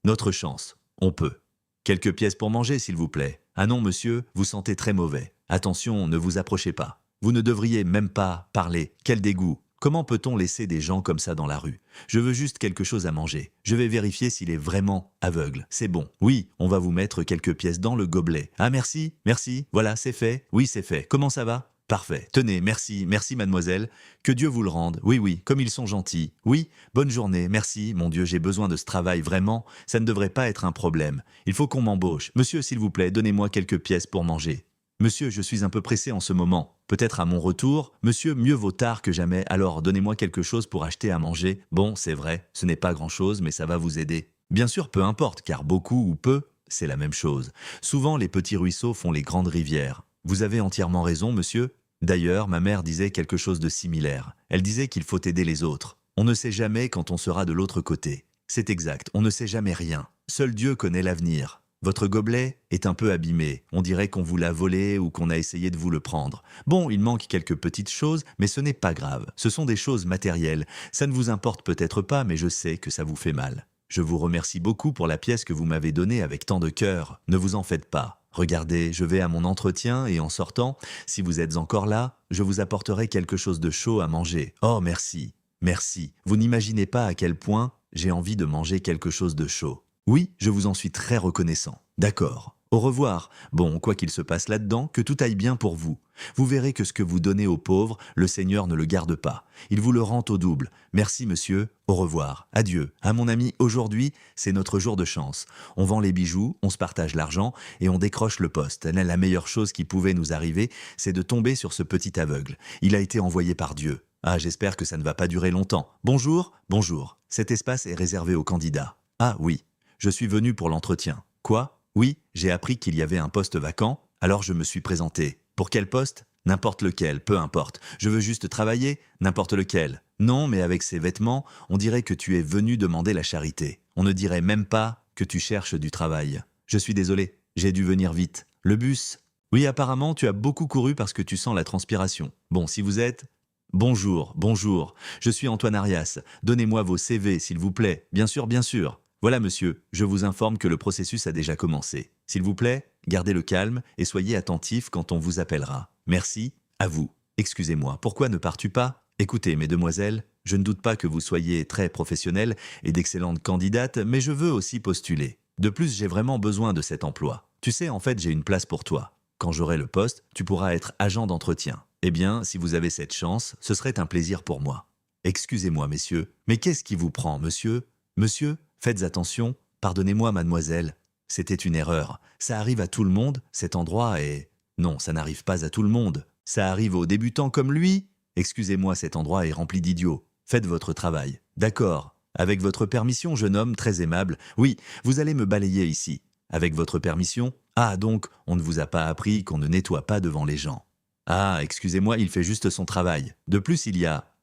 Notre chance. On peut. Quelques pièces pour manger, s'il vous plaît. Ah non, monsieur, vous sentez très mauvais. Attention, ne vous approchez pas. Vous ne devriez même pas parler. Quel dégoût. Comment peut-on laisser des gens comme ça dans la rue? Je veux juste quelque chose à manger. Je vais vérifier s'il est vraiment aveugle. C'est bon. Oui, on va vous mettre quelques pièces dans le gobelet. Ah merci, merci. Voilà, c'est fait. Oui, c'est fait. Comment ça va? Parfait. Tenez, merci, merci mademoiselle. Que Dieu vous le rende. Oui, oui, comme ils sont gentils. Oui, bonne journée, merci. Mon Dieu, j'ai besoin de ce travail, vraiment. Ça ne devrait pas être un problème. Il faut qu'on m'embauche. Monsieur, s'il vous plaît, donnez-moi quelques pièces pour manger. Monsieur, je suis un peu pressé en ce moment. Peut-être à mon retour. Monsieur, mieux vaut tard que jamais. Alors, donnez-moi quelque chose pour acheter à manger. Bon, c'est vrai, ce n'est pas grand-chose, mais ça va vous aider. Bien sûr, peu importe, car beaucoup ou peu, c'est la même chose. Souvent, les petits ruisseaux font les grandes rivières. Vous avez entièrement raison, monsieur. D'ailleurs, ma mère disait quelque chose de similaire. Elle disait qu'il faut aider les autres. On ne sait jamais quand on sera de l'autre côté. C'est exact, on ne sait jamais rien. Seul Dieu connaît l'avenir. Votre gobelet est un peu abîmé. On dirait qu'on vous l'a volé ou qu'on a essayé de vous le prendre. Bon, il manque quelques petites choses, mais ce n'est pas grave. Ce sont des choses matérielles. Ça ne vous importe peut-être pas, mais je sais que ça vous fait mal. Je vous remercie beaucoup pour la pièce que vous m'avez donnée avec tant de cœur. Ne vous en faites pas. Regardez, je vais à mon entretien et en sortant, si vous êtes encore là, je vous apporterai quelque chose de chaud à manger. Oh, merci. Merci. Vous n'imaginez pas à quel point j'ai envie de manger quelque chose de chaud. Oui, je vous en suis très reconnaissant. D'accord. Au revoir. Bon, quoi qu'il se passe là-dedans, que tout aille bien pour vous. Vous verrez que ce que vous donnez aux pauvres, le Seigneur ne le garde pas. Il vous le rend au double. Merci, monsieur. Au revoir. Adieu. À mon ami, aujourd'hui, c'est notre jour de chance. On vend les bijoux, on se partage l'argent et on décroche le poste. La meilleure chose qui pouvait nous arriver, c'est de tomber sur ce petit aveugle. Il a été envoyé par Dieu. Ah, j'espère que ça ne va pas durer longtemps. Bonjour, bonjour. Cet espace est réservé aux candidats. Ah oui, je suis venu pour l'entretien. Quoi? Oui, j'ai appris qu'il y avait un poste vacant, alors je me suis présenté. Pour quel poste? N'importe lequel, peu importe. Je veux juste travailler, n'importe lequel. Non, mais avec ces vêtements, on dirait que tu es venu demander la charité. On ne dirait même pas que tu cherches du travail. Je suis désolé, j'ai dû venir vite. Le bus? Oui, apparemment, tu as beaucoup couru parce que tu sens la transpiration. Bon, si vous êtes... Bonjour, bonjour. Je suis Antoine Arias. Donnez-moi vos CV, s'il vous plaît. Bien sûr, bien sûr. Voilà, monsieur, je vous informe que le processus a déjà commencé. S'il vous plaît, gardez le calme et soyez attentifs quand on vous appellera. Merci, à vous. Excusez-moi, pourquoi ne pars-tu pas? Écoutez, mesdemoiselles, je ne doute pas que vous soyez très professionnelles et d'excellentes candidates, mais je veux aussi postuler. De plus, j'ai vraiment besoin de cet emploi. Tu sais, en fait, j'ai une place pour toi. Quand j'aurai le poste, tu pourras être agent d'entretien. Eh bien, si vous avez cette chance, ce serait un plaisir pour moi. Excusez-moi, messieurs, mais qu'est-ce qui vous prend, monsieur? Monsieur, faites attention, pardonnez-moi, mademoiselle. C'était une erreur. Ça arrive à tout le monde, cet endroit est... Non, ça n'arrive pas à tout le monde. Ça arrive aux débutants comme lui. Excusez-moi, cet endroit est rempli d'idiots. Faites votre travail. D'accord. Avec votre permission, jeune homme très aimable. Oui, vous allez me balayer ici. Avec votre permission? Ah, donc, on ne vous a pas appris qu'on ne nettoie pas devant les gens. Ah, excusez-moi, il fait juste son travail. De plus, il y a...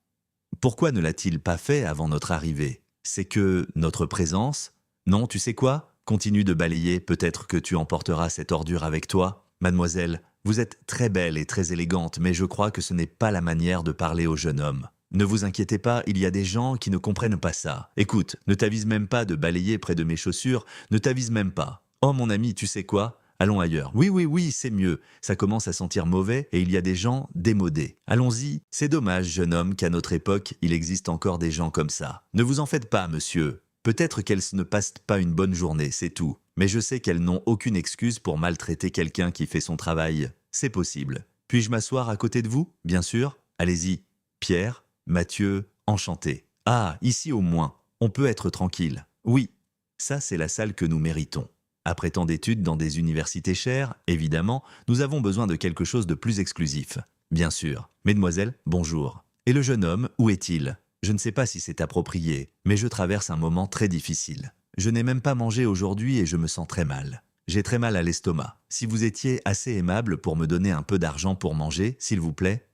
Pourquoi ne l'a-t-il pas fait avant notre arrivée? C'est que notre présence... Non, tu sais quoi? Continue de balayer, peut-être que tu emporteras cette ordure avec toi. Mademoiselle, vous êtes très belle et très élégante, mais je crois que ce n'est pas la manière de parler au jeune homme. Ne vous inquiétez pas, il y a des gens qui ne comprennent pas ça. Écoute, ne t'avise même pas de balayer près de mes chaussures, ne t'avise même pas. Oh mon ami, tu sais quoi? Allons ailleurs. Oui, oui, oui, c'est mieux. Ça commence à sentir mauvais et il y a des gens démodés. Allons-y. C'est dommage, jeune homme, qu'à notre époque, il existe encore des gens comme ça. Ne vous en faites pas, monsieur. Peut-être qu'elles ne passent pas une bonne journée, c'est tout. Mais je sais qu'elles n'ont aucune excuse pour maltraiter quelqu'un qui fait son travail. C'est possible. Puis-je m'asseoir à côté de vous? Bien sûr. Allez-y. Pierre, Mathieu, enchanté. Ah, ici au moins, on peut être tranquille. Oui, ça c'est la salle que nous méritons. Après tant d'études dans des universités chères, évidemment, nous avons besoin de quelque chose de plus exclusif. Bien sûr. Mesdemoiselles, bonjour. Et le jeune homme, où est-il? Je ne sais pas si c'est approprié, mais je traverse un moment très difficile. Je n'ai même pas mangé aujourd'hui et je me sens très mal. J'ai très mal à l'estomac. Si vous étiez assez aimable pour me donner un peu d'argent pour manger, s'il vous plaît,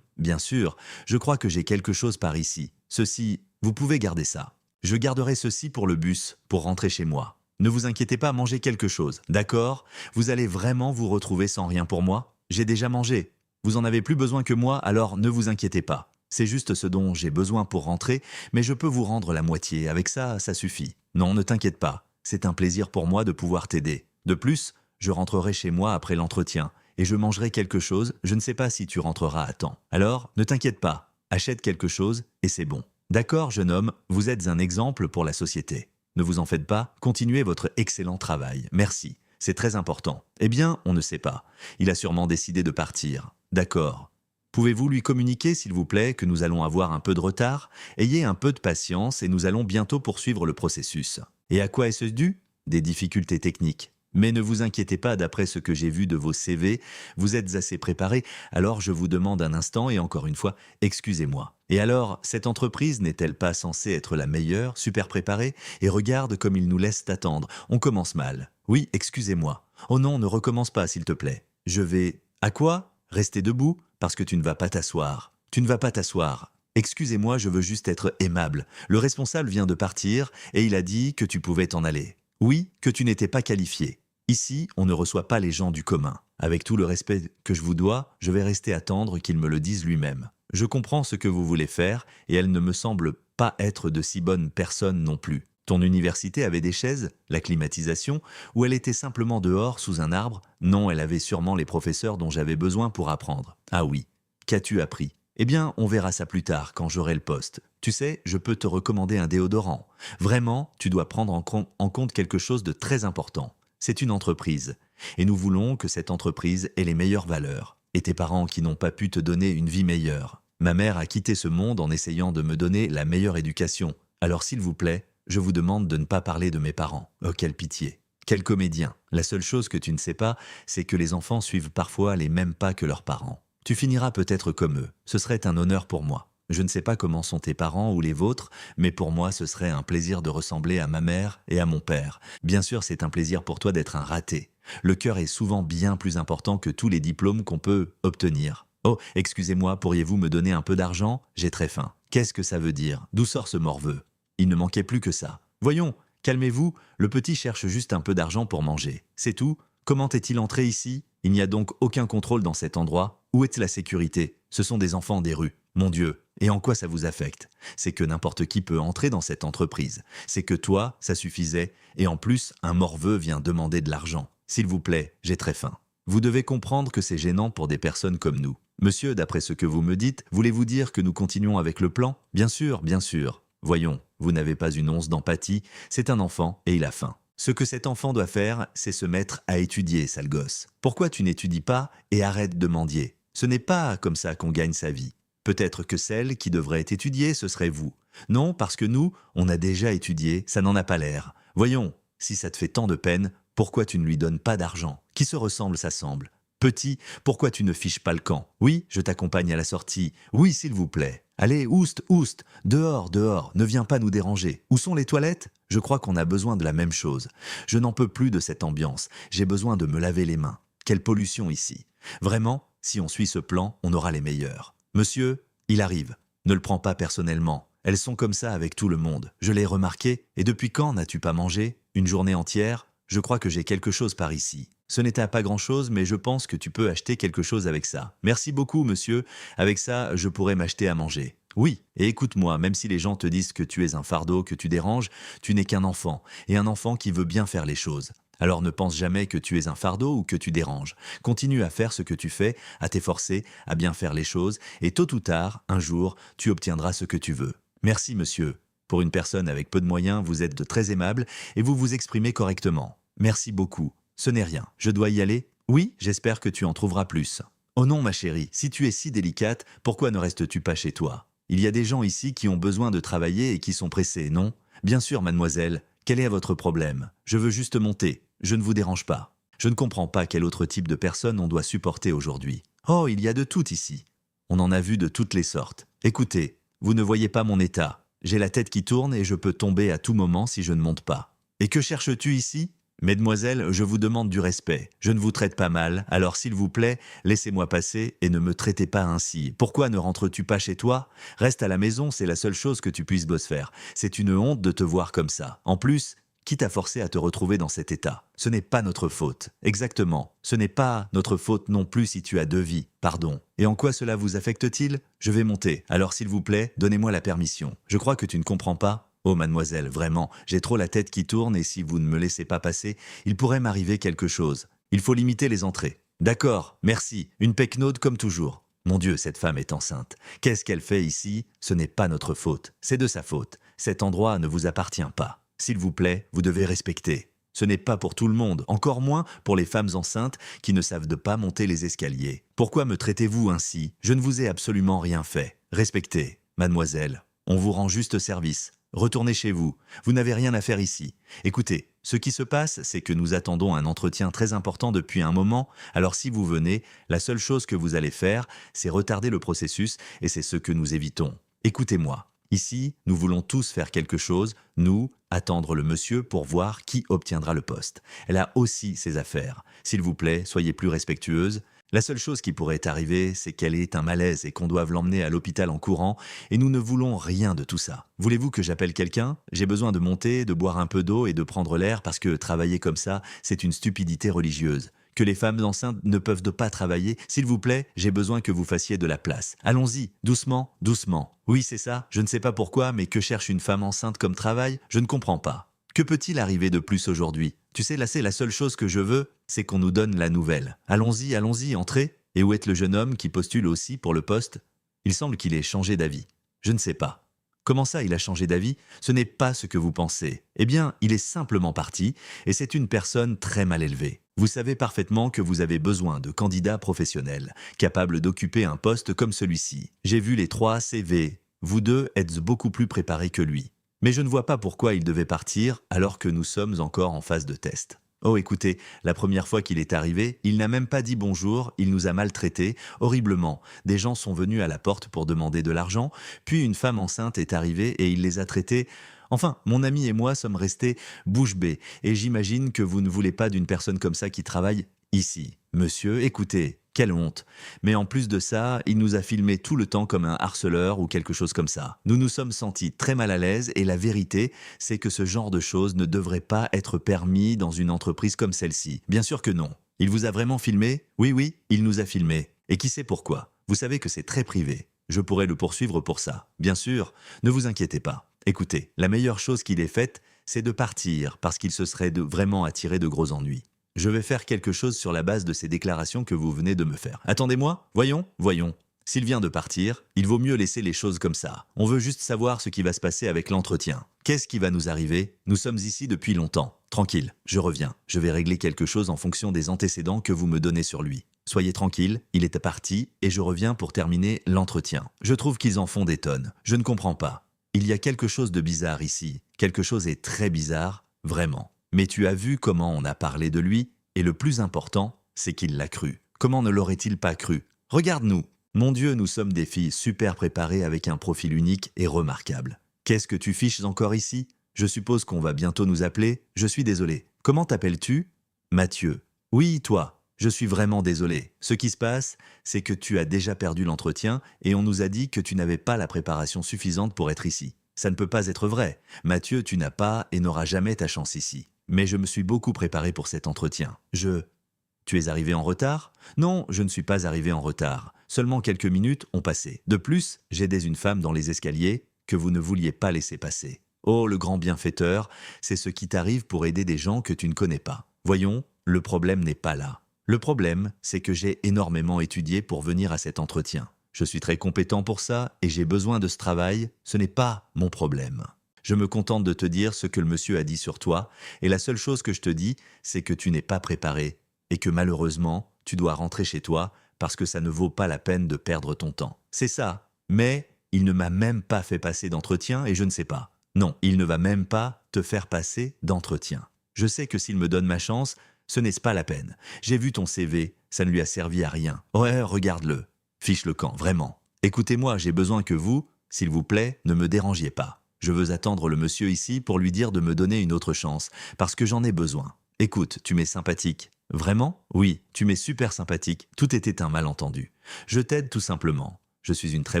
bien sûr, je crois que j'ai quelque chose par ici. Ceci, vous pouvez garder ça. Je garderai ceci pour le bus, pour rentrer chez moi. Ne vous inquiétez pas, mangez quelque chose, d'accord? Vous allez vraiment vous retrouver sans rien pour moi? J'ai déjà mangé. Vous en avez plus besoin que moi, alors ne vous inquiétez pas. C'est juste ce dont j'ai besoin pour rentrer, mais je peux vous rendre la moitié. Avec ça, ça suffit. Non, ne t'inquiète pas. C'est un plaisir pour moi de pouvoir t'aider. De plus, je rentrerai chez moi après l'entretien et je mangerai quelque chose, je ne sais pas si tu rentreras à temps. Alors, ne t'inquiète pas, achète quelque chose et c'est bon. D'accord, jeune homme, vous êtes un exemple pour la société. Ne vous en faites pas, continuez votre excellent travail. Merci, c'est très important. Eh bien, on ne sait pas. Il a sûrement décidé de partir. D'accord. Pouvez-vous lui communiquer, s'il vous plaît, que nous allons avoir un peu de retard? Ayez un peu de patience et nous allons bientôt poursuivre le processus. Et à quoi est-ce dû? Des difficultés techniques. Mais ne vous inquiétez pas, d'après ce que j'ai vu de vos CV, vous êtes assez préparés, alors je vous demande un instant et encore une fois, excusez-moi. Et alors, cette entreprise n'est-elle pas censée être la meilleure, super préparée? Et regarde comme ils nous laissent attendre, on commence mal. Oui, excusez-moi. Oh non, ne recommence pas, s'il te plaît. Je vais... À quoi? Rester debout? Parce que tu ne vas pas t'asseoir. Tu ne vas pas t'asseoir. Excusez-moi, je veux juste être aimable. Le responsable vient de partir et il a dit que tu pouvais t'en aller. Oui, que tu n'étais pas qualifié. Ici, on ne reçoit pas les gens du commun. Avec tout le respect que je vous dois, je vais rester attendre qu'il me le dise lui-même. Je comprends ce que vous voulez faire et elle ne me semble pas être de si bonne personne non plus. Ton université avait des chaises, la climatisation, ou elle était simplement dehors sous un arbre? Non, elle avait sûrement les professeurs dont j'avais besoin pour apprendre. Ah oui. Qu'as-tu appris? Eh bien, on verra ça plus tard quand j'aurai le poste. Tu sais, je peux te recommander un déodorant. Vraiment, tu dois prendre en compte quelque chose de très important. C'est une entreprise. Et nous voulons que cette entreprise ait les meilleures valeurs. Et tes parents qui n'ont pas pu te donner une vie meilleure. Ma mère a quitté ce monde en essayant de me donner la meilleure éducation. Alors s'il vous plaît, je vous demande de ne pas parler de mes parents. Oh, quelle pitié. Quel comédien. La seule chose que tu ne sais pas, c'est que les enfants suivent parfois les mêmes pas que leurs parents. Tu finiras peut-être comme eux. Ce serait un honneur pour moi. Je ne sais pas comment sont tes parents ou les vôtres, mais pour moi ce serait un plaisir de ressembler à ma mère et à mon père. Bien sûr, c'est un plaisir pour toi d'être un raté. Le cœur est souvent bien plus important que tous les diplômes qu'on peut obtenir. Oh, excusez-moi, pourriez-vous me donner un peu d'argent? J'ai très faim. Qu'est-ce que ça veut dire? D'où sort ce morveux? Il ne manquait plus que ça. Voyons, calmez-vous, le petit cherche juste un peu d'argent pour manger. C'est tout? Comment est-il entré ici? Il n'y a donc aucun contrôle dans cet endroit. Où est la sécurité? Ce sont des enfants des rues. Mon Dieu, et en quoi ça vous affecte? C'est que n'importe qui peut entrer dans cette entreprise. C'est que toi, ça suffisait, et en plus, un morveux vient demander de l'argent. S'il vous plaît, j'ai très faim. Vous devez comprendre que c'est gênant pour des personnes comme nous. Monsieur, d'après ce que vous me dites, voulez-vous dire que nous continuons avec le plan? Bien sûr, bien sûr. Voyons, vous n'avez pas une once d'empathie, c'est un enfant et il a faim. Ce que cet enfant doit faire, c'est se mettre à étudier, sale gosse. Pourquoi tu n'étudies pas et arrête de mendier? Ce n'est pas comme ça qu'on gagne sa vie. Peut-être que celle qui devrait étudier, ce serait vous. Non, parce que nous, on a déjà étudié, ça n'en a pas l'air. Voyons, si ça te fait tant de peine, pourquoi tu ne lui donnes pas d'argent? Qui se ressemble s'assemble. Petit, pourquoi tu ne fiches pas le camp? Oui, je t'accompagne à la sortie. Oui, s'il vous plaît. Allez, oust, oust. Dehors, dehors, ne viens pas nous déranger. Où sont les toilettes? Je crois qu'on a besoin de la même chose. Je n'en peux plus de cette ambiance. J'ai besoin de me laver les mains. Quelle pollution ici. Vraiment, si on suit ce plan, on aura les meilleurs. Monsieur, il arrive. Ne le prends pas personnellement. Elles sont comme ça avec tout le monde. Je l'ai remarqué. Et depuis quand n'as-tu pas mangé? Une journée entière? Je crois que j'ai quelque chose par ici. Ce n'était pas grand-chose, mais je pense que tu peux acheter quelque chose avec ça. Merci beaucoup, monsieur. Avec ça, je pourrais m'acheter à manger. Oui, et écoute-moi, même si les gens te disent que tu es un fardeau, que tu déranges, tu n'es qu'un enfant, et un enfant qui veut bien faire les choses. Alors ne pense jamais que tu es un fardeau ou que tu déranges. Continue à faire ce que tu fais, à t'efforcer, à bien faire les choses, et tôt ou tard, un jour, tu obtiendras ce que tu veux. Merci, monsieur. Pour une personne avec peu de moyens, vous êtes très aimable et vous vous exprimez correctement. Merci beaucoup. Ce n'est rien. Je dois y aller? Oui, j'espère que tu en trouveras plus. Oh non, ma chérie, si tu es si délicate, pourquoi ne restes-tu pas chez toi? Il y a des gens ici qui ont besoin de travailler et qui sont pressés, non? Bien sûr, mademoiselle. Quel est votre problème? Je veux juste monter. Je ne vous dérange pas. Je ne comprends pas quel autre type de personne on doit supporter aujourd'hui. Oh, il y a de tout ici. On en a vu de toutes les sortes. Écoutez, vous ne voyez pas mon état. J'ai la tête qui tourne et je peux tomber à tout moment si je ne monte pas. Et que cherches-tu ici? Mesdemoiselles, je vous demande du respect. Je ne vous traite pas mal, alors s'il vous plaît, laissez-moi passer et ne me traitez pas ainsi. Pourquoi ne rentres-tu pas chez toi? Reste à la maison, c'est la seule chose que tu puisses faire. C'est une honte de te voir comme ça. En plus, qui t'a forcé à te retrouver dans cet état? Ce n'est pas notre faute. Exactement. Ce n'est pas notre faute non plus si tu as 2 vies. Pardon. Et en quoi cela vous affecte-t-il? Je vais monter. Alors s'il vous plaît, donnez-moi la permission. Je crois que tu ne comprends pas. Oh mademoiselle, vraiment, j'ai trop la tête qui tourne et si vous ne me laissez pas passer, il pourrait m'arriver quelque chose. Il faut limiter les entrées. D'accord, merci, une pecnaude comme toujours. Mon Dieu, cette femme est enceinte. Qu'est-ce qu'elle fait ici? Ce n'est pas notre faute, c'est de sa faute. Cet endroit ne vous appartient pas. S'il vous plaît, vous devez respecter. Ce n'est pas pour tout le monde, encore moins pour les femmes enceintes qui ne savent de pas monter les escaliers. Pourquoi me traitez-vous ainsi? Je ne vous ai absolument rien fait. Respectez. Mademoiselle, on vous rend juste service. Retournez chez vous. Vous n'avez rien à faire ici. Écoutez, ce qui se passe, c'est que nous attendons un entretien très important depuis un moment, alors si vous venez, la seule chose que vous allez faire, c'est retarder le processus et c'est ce que nous évitons. Écoutez-moi. Ici, nous voulons tous faire quelque chose, nous, attendre le monsieur pour voir qui obtiendra le poste. Elle a aussi ses affaires. S'il vous plaît, soyez plus respectueuse. La seule chose qui pourrait arriver, c'est qu'elle ait un malaise et qu'on doive l'emmener à l'hôpital en courant, et nous ne voulons rien de tout ça. Voulez-vous que j'appelle quelqu'un? J'ai besoin de monter, de boire un peu d'eau et de prendre l'air parce que travailler comme ça, c'est une stupidité religieuse. Que les femmes enceintes ne peuvent pas travailler, s'il vous plaît, j'ai besoin que vous fassiez de la place. Allons-y, doucement, doucement. Oui, c'est ça, je ne sais pas pourquoi, mais que cherche une femme enceinte comme travail? Je ne comprends pas. Que peut-il arriver de plus aujourd'hui? Tu sais, là, c'est la seule chose que je veux, c'est qu'on nous donne la nouvelle. Allons-y, allons-y, entrez. Et où est le jeune homme qui postule aussi pour le poste? Il semble qu'il ait changé d'avis. Je ne sais pas. Comment ça, il a changé d'avis? Ce n'est pas ce que vous pensez. Eh bien, il est simplement parti, et c'est une personne très mal élevée. Vous savez parfaitement que vous avez besoin de candidats professionnels, capables d'occuper un poste comme celui-ci. J'ai vu les 3 CV. Vous deux êtes beaucoup plus préparés que lui. Mais je ne vois pas pourquoi il devait partir alors que nous sommes encore en phase de test. Oh écoutez, la première fois qu'il est arrivé, il n'a même pas dit bonjour, il nous a maltraités, horriblement. Des gens sont venus à la porte pour demander de l'argent, puis une femme enceinte est arrivée et il les a traités. Enfin, mon ami et moi sommes restés bouche bée, et j'imagine que vous ne voulez pas d'une personne comme ça qui travaille ici. Monsieur, écoutez, quelle honte. Mais en plus de ça, il nous a filmé tout le temps comme un harceleur ou quelque chose comme ça. Nous nous sommes sentis très mal à l'aise et la vérité, c'est que ce genre de choses ne devrait pas être permis dans une entreprise comme celle-ci. Bien sûr que non. Il vous a vraiment filmé? Oui, oui, il nous a filmé. Et qui sait pourquoi? Vous savez que c'est très privé. Je pourrais le poursuivre pour ça. Bien sûr, ne vous inquiétez pas. Écoutez, la meilleure chose qu'il ait faite, c'est de partir parce qu'il se serait vraiment attiré de gros ennuis. Je vais faire quelque chose sur la base de ces déclarations que vous venez de me faire. Attendez-moi, voyons, voyons. S'il vient de partir, il vaut mieux laisser les choses comme ça. On veut juste savoir ce qui va se passer avec l'entretien. Qu'est-ce qui va nous arriver? Nous sommes ici depuis longtemps. Tranquille, je reviens. Je vais régler quelque chose en fonction des antécédents que vous me donnez sur lui. Soyez tranquille, il est parti et je reviens pour terminer l'entretien. Je trouve qu'ils en font des tonnes. Je ne comprends pas. Il y a quelque chose de bizarre ici. Quelque chose est très bizarre, vraiment. Mais tu as vu comment on a parlé de lui, et le plus important, c'est qu'il l'a cru. Comment ne l'aurait-il pas cru? Regarde-nous. Mon Dieu, nous sommes des filles super préparées avec un profil unique et remarquable. Qu'est-ce que tu fiches encore ici? Je suppose qu'on va bientôt nous appeler. Je suis désolé. Comment t'appelles-tu? Mathieu. Oui, toi. Je suis vraiment désolé. Ce qui se passe, c'est que tu as déjà perdu l'entretien et on nous a dit que tu n'avais pas la préparation suffisante pour être ici. Ça ne peut pas être vrai. Mathieu, tu n'as pas et n'auras jamais ta chance ici. Mais je me suis beaucoup préparé pour cet entretien. Tu es arrivé en retard? Non, je ne suis pas arrivé en retard. Seulement quelques minutes ont passé. De plus, j'aidais une femme dans les escaliers que vous ne vouliez pas laisser passer. Oh, le grand bienfaiteur, c'est ce qui t'arrive pour aider des gens que tu ne connais pas. Voyons, le problème n'est pas là. Le problème, c'est que j'ai énormément étudié pour venir à cet entretien. Je suis très compétent pour ça et j'ai besoin de ce travail. Ce n'est pas mon problème. Je me contente de te dire ce que le monsieur a dit sur toi et la seule chose que je te dis, c'est que tu n'es pas préparé et que malheureusement, tu dois rentrer chez toi parce que ça ne vaut pas la peine de perdre ton temps. C'est ça. Mais il ne m'a même pas fait passer d'entretien et je ne sais pas. Non, il ne va même pas te faire passer d'entretien. Je sais que s'il me donne ma chance, ce n'est pas la peine. J'ai vu ton CV, ça ne lui a servi à rien. Ouais, regarde-le. Fiche le camp, vraiment. Écoutez-moi, j'ai besoin que vous, s'il vous plaît, ne me dérangiez pas. Je veux attendre le monsieur ici pour lui dire de me donner une autre chance, parce que j'en ai besoin. Écoute, tu m'es sympathique. Vraiment? Oui, tu m'es super sympathique. Tout était un malentendu. Je t'aide tout simplement. Je suis une très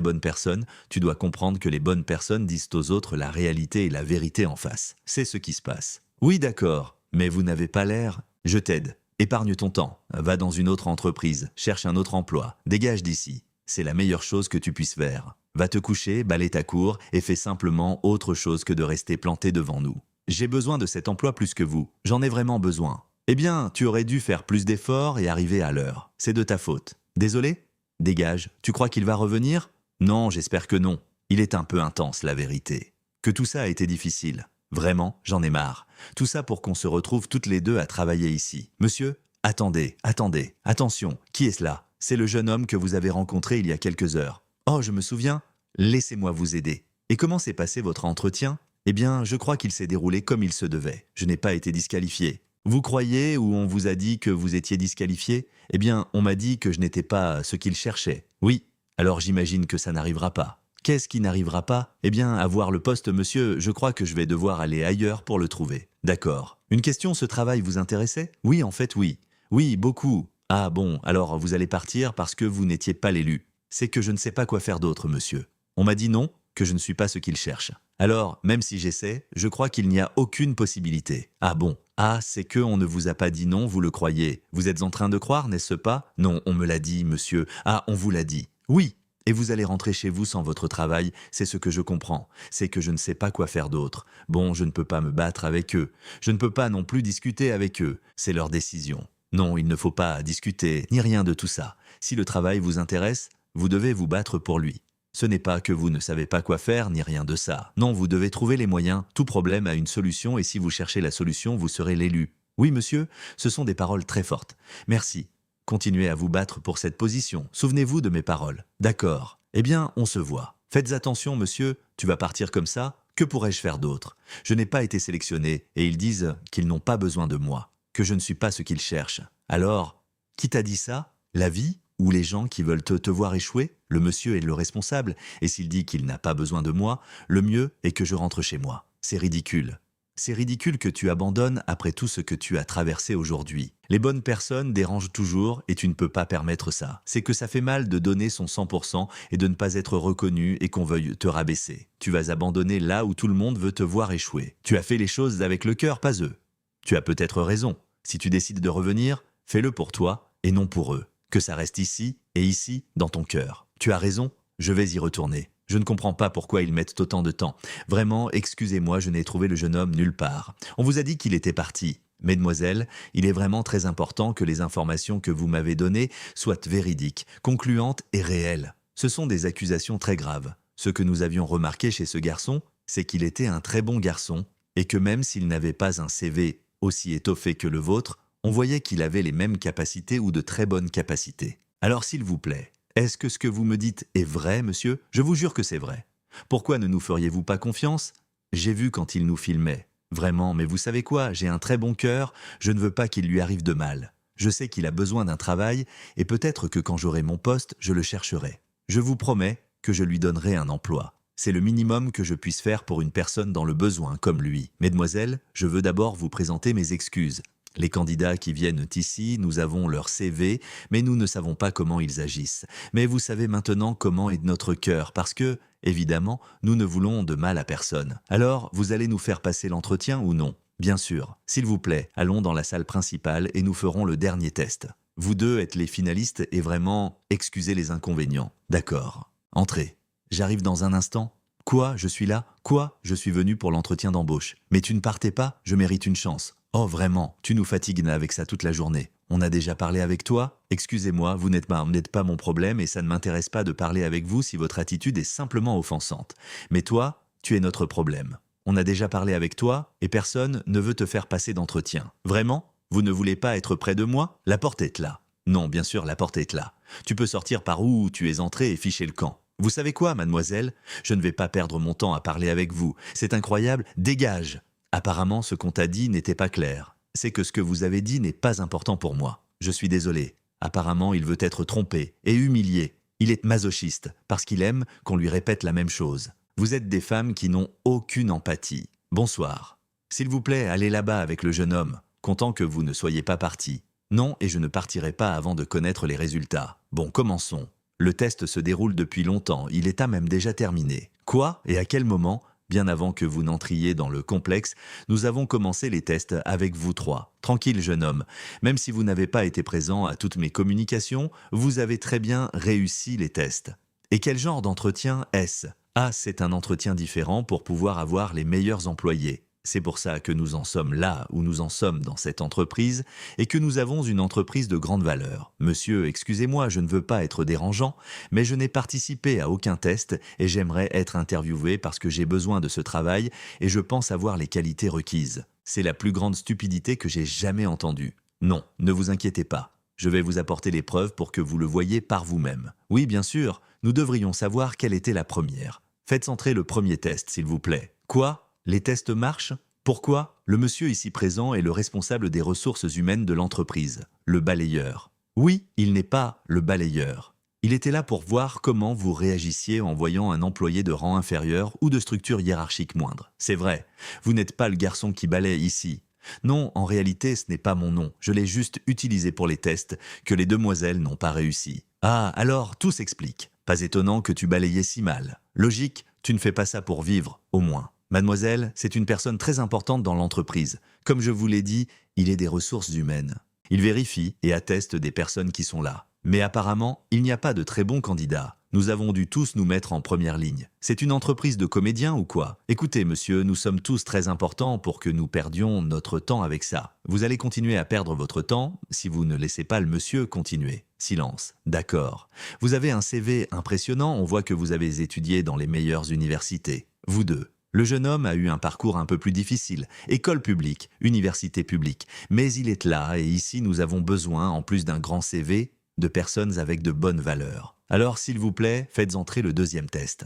bonne personne, tu dois comprendre que les bonnes personnes disent aux autres la réalité et la vérité en face. C'est ce qui se passe. Oui, d'accord, mais vous n'avez pas l'air. Je t'aide. Épargne ton temps. Va dans une autre entreprise. Cherche un autre emploi. Dégage d'ici. C'est la meilleure chose que tu puisses faire. Va te coucher, balaie ta cour et fais simplement autre chose que de rester planté devant nous. J'ai besoin de cet emploi plus que vous. J'en ai vraiment besoin. Eh bien, tu aurais dû faire plus d'efforts et arriver à l'heure. C'est de ta faute. Désolé? Dégage. Tu crois qu'il va revenir? Non, j'espère que non. Il est un peu intense, la vérité. Que tout ça a été difficile. Vraiment, j'en ai marre. Tout ça pour qu'on se retrouve toutes les deux à travailler ici. Monsieur, attendez, attendez. Attention, qui est cela? C'est le jeune homme que vous avez rencontré il y a quelques heures. Oh, je me souviens. Laissez-moi vous aider. Et comment s'est passé votre entretien? Eh bien, je crois qu'il s'est déroulé comme il se devait. Je n'ai pas été disqualifié. Vous croyez ou on vous a dit que vous étiez disqualifié? Eh bien, on m'a dit que je n'étais pas ce qu'il cherchait. Oui, alors j'imagine que ça n'arrivera pas. Qu'est-ce qui n'arrivera pas? Eh bien, avoir le poste, monsieur, je crois que je vais devoir aller ailleurs pour le trouver. D'accord. Une question, ce travail vous intéressait? Oui, en fait, oui. Oui, beaucoup. Ah bon, alors vous allez partir parce que vous n'étiez pas l'élu. C'est que je ne sais pas quoi faire d'autre, monsieur. On m'a dit non, que je ne suis pas ce qu'il cherche. Alors, même si j'essaie, je crois qu'il n'y a aucune possibilité. Ah bon? Ah, c'est que on ne vous a pas dit non, vous le croyez. Vous êtes en train de croire, n'est-ce pas? Non, on me l'a dit, monsieur. Ah, on vous l'a dit. Oui. Et vous allez rentrer chez vous sans votre travail, c'est ce que je comprends. C'est que je ne sais pas quoi faire d'autre. Bon, je ne peux pas me battre avec eux. Je ne peux pas non plus discuter avec eux. C'est leur décision. Non, il ne faut pas discuter, ni rien de tout ça. Si le travail vous intéresse, vous devez vous battre pour lui. Ce n'est pas que vous ne savez pas quoi faire, ni rien de ça. Non, vous devez trouver les moyens. Tout problème a une solution et si vous cherchez la solution, vous serez l'élu. Oui, monsieur, ce sont des paroles très fortes. Merci. Continuez à vous battre pour cette position. Souvenez-vous de mes paroles. D'accord. Eh bien, on se voit. Faites attention, monsieur, tu vas partir comme ça? Que pourrais-je faire d'autre? Je n'ai pas été sélectionné et ils disent qu'ils n'ont pas besoin de moi, que je ne suis pas ce qu'ils cherchent. Alors, qui t'a dit ça? La vie? Ou les gens qui veulent te voir échouer? Le monsieur est le responsable, et s'il dit qu'il n'a pas besoin de moi, le mieux est que je rentre chez moi. C'est ridicule. C'est ridicule que tu abandonnes après tout ce que tu as traversé aujourd'hui. Les bonnes personnes dérangent toujours et tu ne peux pas permettre ça. C'est que ça fait mal de donner son 100% et de ne pas être reconnu et qu'on veuille te rabaisser. Tu vas abandonner là où tout le monde veut te voir échouer. Tu as fait les choses avec le cœur, pas eux. Tu as peut-être raison. Si tu décides de revenir, fais-le pour toi et non pour eux. Que ça reste ici et ici, dans ton cœur. Tu as raison, je vais y retourner. Je ne comprends pas pourquoi ils mettent autant de temps. Vraiment, excusez-moi, je n'ai trouvé le jeune homme nulle part. On vous a dit qu'il était parti. Mesdemoiselles, il est vraiment très important que les informations que vous m'avez données soient véridiques, concluantes et réelles. Ce sont des accusations très graves. Ce que nous avions remarqué chez ce garçon, c'est qu'il était un très bon garçon et que même s'il n'avait pas un CV aussi étoffé que le vôtre, on voyait qu'il avait les mêmes capacités ou de très bonnes capacités. Alors s'il vous plaît, est-ce que ce que vous me dites est vrai, monsieur? Je vous jure que c'est vrai. Pourquoi ne nous feriez-vous pas confiance? J'ai vu quand il nous filmait. Vraiment, mais vous savez quoi? J'ai un très bon cœur, je ne veux pas qu'il lui arrive de mal. Je sais qu'il a besoin d'un travail, et peut-être que quand j'aurai mon poste, je le chercherai. Je vous promets que je lui donnerai un emploi. C'est le minimum que je puisse faire pour une personne dans le besoin comme lui. Mesdemoiselles, je veux d'abord vous présenter mes excuses. Les candidats qui viennent ici, nous avons leur CV, mais nous ne savons pas comment ils agissent. Mais vous savez maintenant comment est notre cœur, parce que, évidemment, nous ne voulons de mal à personne. Alors, vous allez nous faire passer l'entretien ou non? Bien sûr. S'il vous plaît, allons dans la salle principale et nous ferons le dernier test. Vous deux êtes les finalistes et vraiment, excusez les inconvénients. D'accord. Entrez. J'arrive dans un instant. Quoi? Je suis là? Quoi? Je suis venu pour l'entretien d'embauche. Mais tu ne partais pas? Je mérite une chance. Oh vraiment, tu nous fatigues avec ça toute la journée. On a déjà parlé avec toi? Excusez-moi, vous n'êtes pas mon problème et ça ne m'intéresse pas de parler avec vous si votre attitude est simplement offensante. Mais toi, tu es notre problème. On a déjà parlé avec toi et personne ne veut te faire passer d'entretien. Vraiment? Vous ne voulez pas être près de moi? La porte est là. Non, bien sûr, la porte est là. Tu peux sortir par où tu es entré et ficher le camp. Vous savez quoi, mademoiselle? Je ne vais pas perdre mon temps à parler avec vous. C'est incroyable, dégage! Apparemment, ce qu'on t'a dit n'était pas clair. C'est que ce que vous avez dit n'est pas important pour moi. Je suis désolé. Apparemment, il veut être trompé et humilié. Il est masochiste parce qu'il aime qu'on lui répète la même chose. Vous êtes des femmes qui n'ont aucune empathie. Bonsoir. S'il vous plaît, allez là-bas avec le jeune homme. Content que vous ne soyez pas parti. Non, et je ne partirai pas avant de connaître les résultats. Bon, commençons. Le test se déroule depuis longtemps. Il est même déjà terminé. Quoi? Et à quel moment? Bien avant que vous n'entriez dans le complexe, nous avons commencé les tests avec vous trois. Tranquille, jeune homme. Même si vous n'avez pas été présent à toutes mes communications, vous avez très bien réussi les tests. Et quel genre d'entretien est-ce? Ah, c'est un entretien différent pour pouvoir avoir les meilleurs employés. C'est pour ça que nous en sommes là où nous en sommes dans cette entreprise et que nous avons une entreprise de grande valeur. Monsieur, excusez-moi, je ne veux pas être dérangeant, mais je n'ai participé à aucun test et j'aimerais être interviewé parce que j'ai besoin de ce travail et je pense avoir les qualités requises. C'est la plus grande stupidité que j'ai jamais entendue. Non, ne vous inquiétez pas. Je vais vous apporter les preuves pour que vous le voyiez par vous-même. Oui, bien sûr, nous devrions savoir quelle était la première. Faites entrer le premier test, s'il vous plaît. Quoi? Les tests marchent? Pourquoi? Le monsieur ici présent est le responsable des ressources humaines de l'entreprise, le balayeur. Oui, il n'est pas le balayeur. Il était là pour voir comment vous réagissiez en voyant un employé de rang inférieur ou de structure hiérarchique moindre. C'est vrai, vous n'êtes pas le garçon qui balaye ici. Non, en réalité, ce n'est pas mon nom. Je l'ai juste utilisé pour les tests que les demoiselles n'ont pas réussi. Ah, alors, tout s'explique. Pas étonnant que tu balayais si mal. Logique, tu ne fais pas ça pour vivre, au moins. Mademoiselle, c'est une personne très importante dans l'entreprise. Comme je vous l'ai dit, il est des ressources humaines. Il vérifie et atteste des personnes qui sont là. Mais apparemment, il n'y a pas de très bons candidats. Nous avons dû tous nous mettre en première ligne. C'est une entreprise de comédiens ou quoi? Écoutez, monsieur, nous sommes tous très importants pour que nous perdions notre temps avec ça. Vous allez continuer à perdre votre temps si vous ne laissez pas le monsieur continuer. Silence. D'accord. Vous avez un CV impressionnant, on voit que vous avez étudié dans les meilleures universités. Vous deux. Le jeune homme a eu un parcours un peu plus difficile, école publique, université publique, mais il est là et ici nous avons besoin, en plus d'un grand CV, de personnes avec de bonnes valeurs. Alors s'il vous plaît, faites entrer le deuxième test.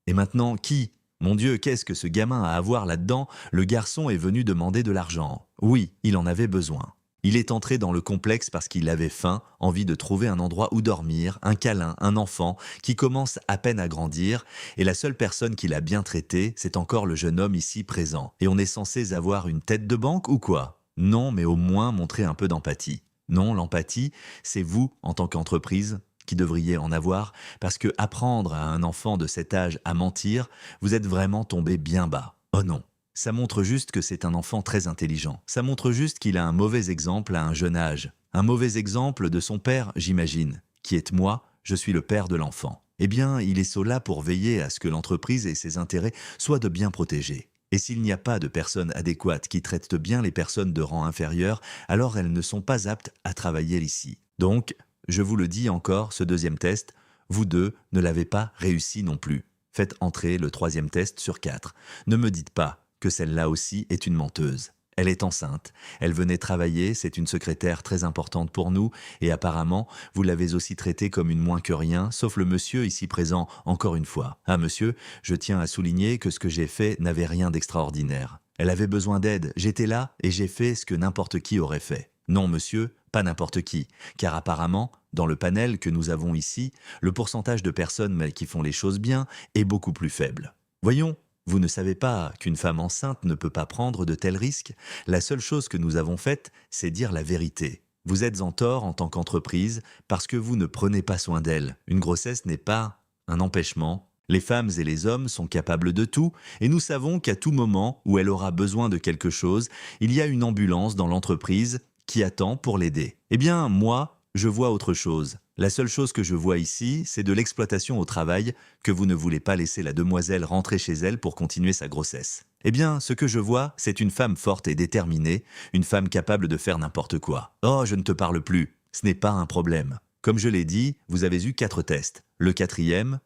Et maintenant, qui? Mon Dieu, qu'est-ce que ce gamin a à voir là-dedans? Le garçon est venu demander de l'argent. Oui, il en avait besoin. Il est entré dans le complexe parce qu'il avait faim, envie de trouver un endroit où dormir, un câlin, un enfant qui commence à peine à grandir, et la seule personne qui l'a bien traité, c'est encore le jeune homme ici présent. Et on est censé avoir une tête de banque ou quoi? Non, mais au moins montrer un peu d'empathie. Non, l'empathie, c'est vous, en tant qu'entreprise, qui devriez en avoir, parce que apprendre à un enfant de cet âge à mentir, vous êtes vraiment tombé bien bas. Oh non. Ça montre juste que c'est un enfant très intelligent. Ça montre juste qu'il a un mauvais exemple à un jeune âge. Un mauvais exemple de son père, j'imagine, qui est moi, je suis le père de l'enfant. Eh bien, il est là pour veiller à ce que l'entreprise et ses intérêts soient de bien protégés. Et s'il n'y a pas de personnes adéquates qui traitent bien les personnes de rang inférieur, alors elles ne sont pas aptes à travailler ici. Donc, je vous le dis encore, ce deuxième test, vous deux ne l'avez pas réussi non plus. Faites entrer le troisième test sur 4. Ne me dites pas que celle-là aussi est une menteuse. Elle est enceinte, elle venait travailler, c'est une secrétaire très importante pour nous, et apparemment, vous l'avez aussi traitée comme une moins que rien, sauf le monsieur ici présent, encore une fois. Ah monsieur, je tiens à souligner que ce que j'ai fait n'avait rien d'extraordinaire. Elle avait besoin d'aide, j'étais là, et j'ai fait ce que n'importe qui aurait fait. Non monsieur, pas n'importe qui, car apparemment, dans le panel que nous avons ici, le pourcentage de personnes qui font les choses bien est beaucoup plus faible. Voyons, vous ne savez pas qu'une femme enceinte ne peut pas prendre de tels risques? La seule chose que nous avons faite, c'est dire la vérité. Vous êtes en tort en tant qu'entreprise parce que vous ne prenez pas soin d'elle. Une grossesse n'est pas un empêchement. Les femmes et les hommes sont capables de tout et nous savons qu'à tout moment où elle aura besoin de quelque chose, il y a une ambulance dans l'entreprise qui attend pour l'aider. Eh bien, moi, je vois autre chose. La seule chose que je vois ici, c'est de l'exploitation au travail que vous ne voulez pas laisser la demoiselle rentrer chez elle pour continuer sa grossesse. Eh bien, ce que je vois, c'est une femme forte et déterminée, une femme capable de faire n'importe quoi. Oh, je ne te parle plus. Ce n'est pas un problème. Comme je l'ai dit, vous avez eu 4 tests. Le quatrième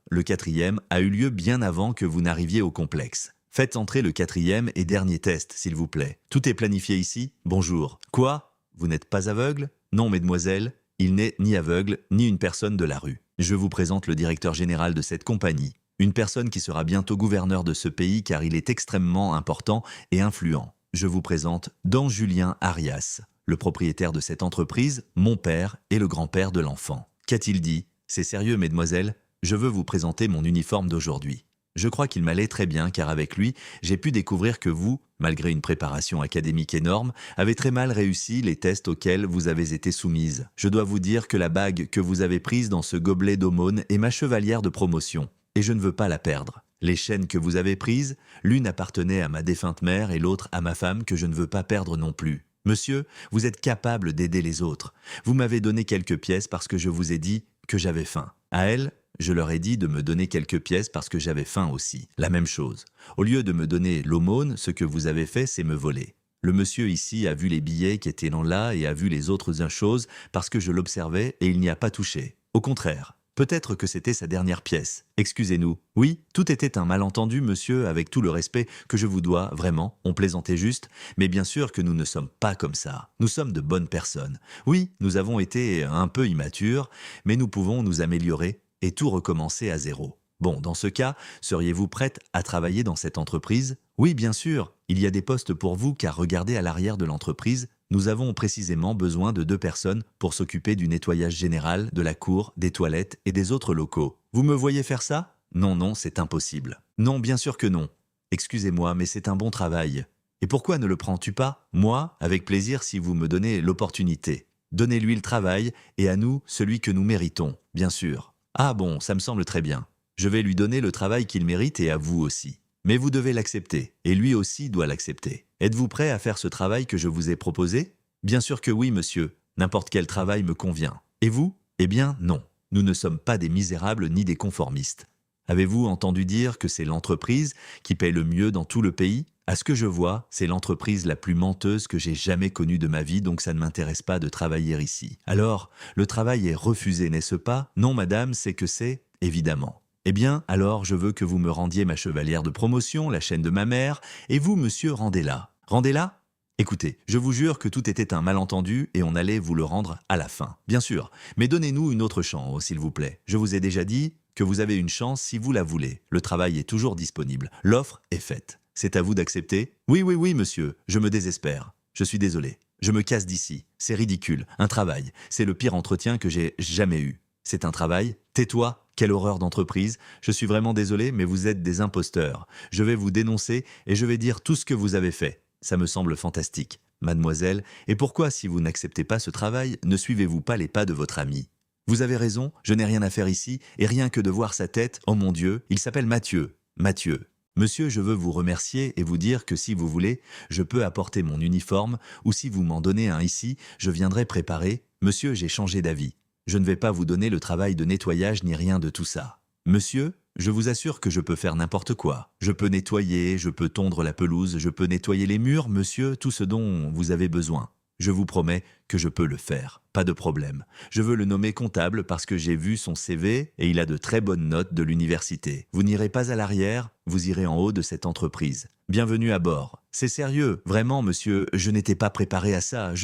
a eu lieu bien avant que vous n'arriviez au complexe. Faites entrer le 4e et dernier test, s'il vous plaît. Tout est planifié ici? Bonjour. Quoi? Vous n'êtes pas aveugle? Non, mesdemoiselles. Il n'est ni aveugle, ni une personne de la rue. Je vous présente le directeur général de cette compagnie. Une personne qui sera bientôt gouverneur de ce pays car il est extrêmement important et influent. Je vous présente Don Julien Arias, le propriétaire de cette entreprise, mon père et le grand-père de l'enfant. Qu'a-t-il dit? C'est sérieux, mesdemoiselles? Je veux vous présenter mon uniforme d'aujourd'hui. Je crois qu'il m'allait très bien car avec lui, j'ai pu découvrir que vous, malgré une préparation académique énorme, avez très mal réussi les tests auxquels vous avez été soumise. Je dois vous dire que la bague que vous avez prise dans ce gobelet d'aumône est ma chevalière de promotion, et je ne veux pas la perdre. Les chaînes que vous avez prises, l'une appartenait à ma défunte mère et l'autre à ma femme que je ne veux pas perdre non plus. Monsieur, vous êtes capable d'aider les autres. Vous m'avez donné quelques pièces parce que je vous ai dit que j'avais faim. À elle, Je leur ai dit de me donner quelques pièces parce que j'avais faim aussi. La même chose. Au lieu de me donner l'aumône, ce que vous avez fait, c'est me voler. Le monsieur ici a vu les billets qui étaient là et a vu les autres choses parce que je l'observais et il n'y a pas touché. Au contraire. Peut-être que c'était sa dernière pièce. Excusez-nous. Oui, tout était un malentendu, monsieur, avec tout le respect que je vous dois, vraiment, on plaisantait juste, mais bien sûr que nous ne sommes pas comme ça. Nous sommes de bonnes personnes. Oui, nous avons été un peu immatures, mais nous pouvons nous améliorer et tout recommencer à zéro. Bon, dans ce cas, seriez-vous prête à travailler dans cette entreprise? Oui, bien sûr. Il y a des postes pour vous car regardez à l'arrière de l'entreprise, nous avons précisément besoin de 2 personnes pour s'occuper du nettoyage général, de la cour, des toilettes et des autres locaux. Vous me voyez faire ça? Non, non, c'est impossible. Non, bien sûr que non. Excusez-moi, mais c'est un bon travail. Et pourquoi ne le prends-tu pas? Moi, avec plaisir si vous me donnez l'opportunité. Donnez-lui le travail et à nous celui que nous méritons, bien sûr. Ah bon, ça me semble très bien. Je vais lui donner le travail qu'il mérite et à vous aussi. Mais vous devez l'accepter, et lui aussi doit l'accepter. Êtes-vous prêt à faire ce travail que je vous ai proposé? Bien sûr que oui, monsieur. N'importe quel travail me convient. Et vous? Eh bien, non. Nous ne sommes pas des misérables ni des conformistes. Avez-vous entendu dire que c'est l'entreprise qui paie le mieux dans tout le pays? À ce que je vois, c'est l'entreprise la plus menteuse que j'ai jamais connue de ma vie, donc ça ne m'intéresse pas de travailler ici. Alors, le travail est refusé, n'est-ce pas? Non, madame, c'est que c'est, évidemment. Eh bien, alors je veux que vous me rendiez ma chevalière de promotion, la chaîne de ma mère, et vous, monsieur, rendez-la. Rendez-la? Écoutez, je vous jure que tout était un malentendu et on allait vous le rendre à la fin. Bien sûr, mais donnez-nous une autre chance, s'il vous plaît. Je vous ai déjà dit que vous avez une chance si vous la voulez. Le travail est toujours disponible. L'offre est faite. C'est à vous d'accepter? Oui, oui, oui, monsieur, je me désespère. Je suis désolé. Je me casse d'ici. C'est ridicule. Un travail. C'est le pire entretien que j'ai jamais eu. C'est un travail? Tais-toi. Quelle horreur d'entreprise. Je suis vraiment désolé, mais vous êtes des imposteurs. Je vais vous dénoncer et je vais dire tout ce que vous avez fait. Ça me semble fantastique. Mademoiselle, et pourquoi, si vous n'acceptez pas ce travail, ne suivez-vous pas les pas de votre ami? Vous avez raison, je n'ai rien à faire ici, et rien que de voir sa tête, oh mon Dieu, il s'appelle Mathieu. Mathieu. Monsieur, je veux vous remercier et vous dire que si vous voulez, je peux apporter mon uniforme, ou si vous m'en donnez un ici, je viendrai préparer. Monsieur, j'ai changé d'avis. Je ne vais pas vous donner le travail de nettoyage ni rien de tout ça. Monsieur, je vous assure que je peux faire n'importe quoi. Je peux nettoyer, je peux tondre la pelouse, je peux nettoyer les murs, monsieur, tout ce dont vous avez besoin. Je vous promets que je peux le faire, pas de problème. Je veux le nommer comptable parce que j'ai vu son CV et il a de très bonnes notes de l'université. Vous n'irez pas à l'arrière, vous irez en haut de cette entreprise. Bienvenue à bord. C'est sérieux, vraiment, monsieur, je n'étais pas préparé à ça.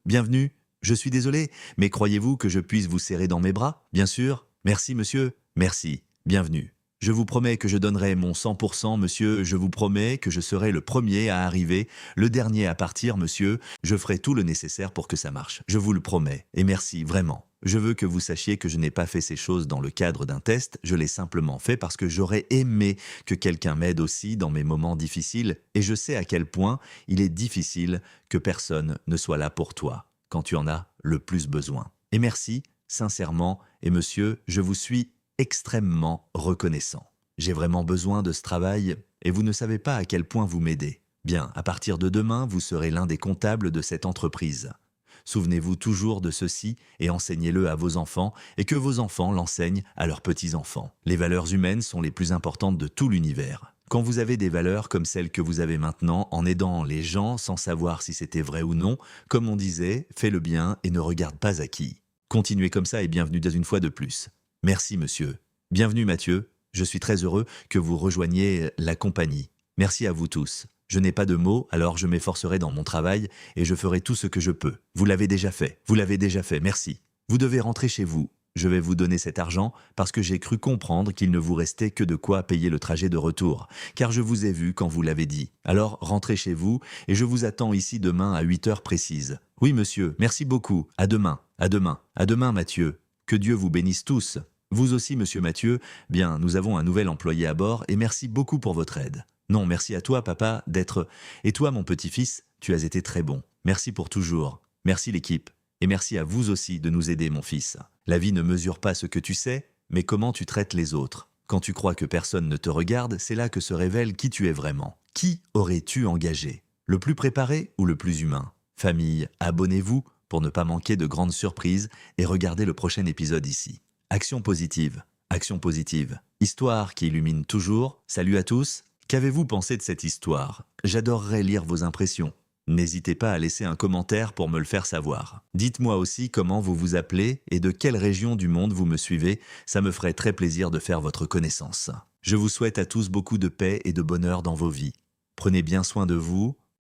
Bienvenue. Je suis désolé, mais croyez-vous que je puisse vous serrer dans mes bras? Bien sûr. Merci, monsieur. Merci. Bienvenue. Je vous promets que je donnerai mon 100%, monsieur. Je vous promets que je serai le premier à arriver, le dernier à partir, monsieur. Je ferai tout le nécessaire pour que ça marche. Je vous le promets. Et merci, vraiment. Je veux que vous sachiez que je n'ai pas fait ces choses dans le cadre d'un test. Je l'ai simplement fait parce que j'aurais aimé que quelqu'un m'aide aussi dans mes moments difficiles. Et je sais à quel point il est difficile que personne ne soit là pour toi quand tu en as le plus besoin. Et merci, sincèrement, et monsieur, je vous suis extrêmement reconnaissant. J'ai vraiment besoin de ce travail, et vous ne savez pas à quel point vous m'aidez. Bien, à partir de demain, vous serez l'un des comptables de cette entreprise. Souvenez-vous toujours de ceci et enseignez-le à vos enfants, et que vos enfants l'enseignent à leurs petits-enfants. Les valeurs humaines sont les plus importantes de tout l'univers. Quand vous avez des valeurs comme celles que vous avez maintenant, en aidant les gens sans savoir si c'était vrai ou non, comme on disait, fais le bien et ne regarde pas à qui. Continuez comme ça et bienvenue dans une fois de plus. Merci monsieur. Bienvenue Mathieu. Je suis très heureux que vous rejoigniez la compagnie. Merci à vous tous. Je n'ai pas de mots, alors je m'efforcerai dans mon travail et je ferai tout ce que je peux. Vous l'avez déjà fait. Vous l'avez déjà fait. Merci. Vous devez rentrer chez vous. Je vais vous donner cet argent parce que j'ai cru comprendre qu'il ne vous restait que de quoi payer le trajet de retour, car je vous ai vu quand vous l'avez dit. Alors rentrez chez vous et je vous attends ici demain à 8 heures précises. Oui monsieur, merci beaucoup. À demain. À demain. À demain Mathieu. Que Dieu vous bénisse tous. Vous aussi monsieur Mathieu. Bien, nous avons un nouvel employé à bord et merci beaucoup pour votre aide. Non, merci à toi papa d'être... Et toi mon petit-fils, tu as été très bon. Merci pour toujours. Merci l'équipe. Et merci à vous aussi de nous aider, mon fils. La vie ne mesure pas ce que tu sais, mais comment tu traites les autres. Quand tu crois que personne ne te regarde, c'est là que se révèle qui tu es vraiment. Qui aurais-tu engagé? Le plus préparé ou le plus humain? Famille, abonnez-vous pour ne pas manquer de grandes surprises et regardez le prochain épisode ici. Action positive. Action positive. Histoire qui illumine toujours. Salut à tous. Qu'avez-vous pensé de cette histoire? J'adorerais lire vos impressions. N'hésitez pas à laisser un commentaire pour me le faire savoir. Dites-moi aussi comment vous vous appelez et de quelle région du monde vous me suivez. Ça me ferait très plaisir de faire votre connaissance. Je vous souhaite à tous beaucoup de paix et de bonheur dans vos vies. Prenez bien soin de vous.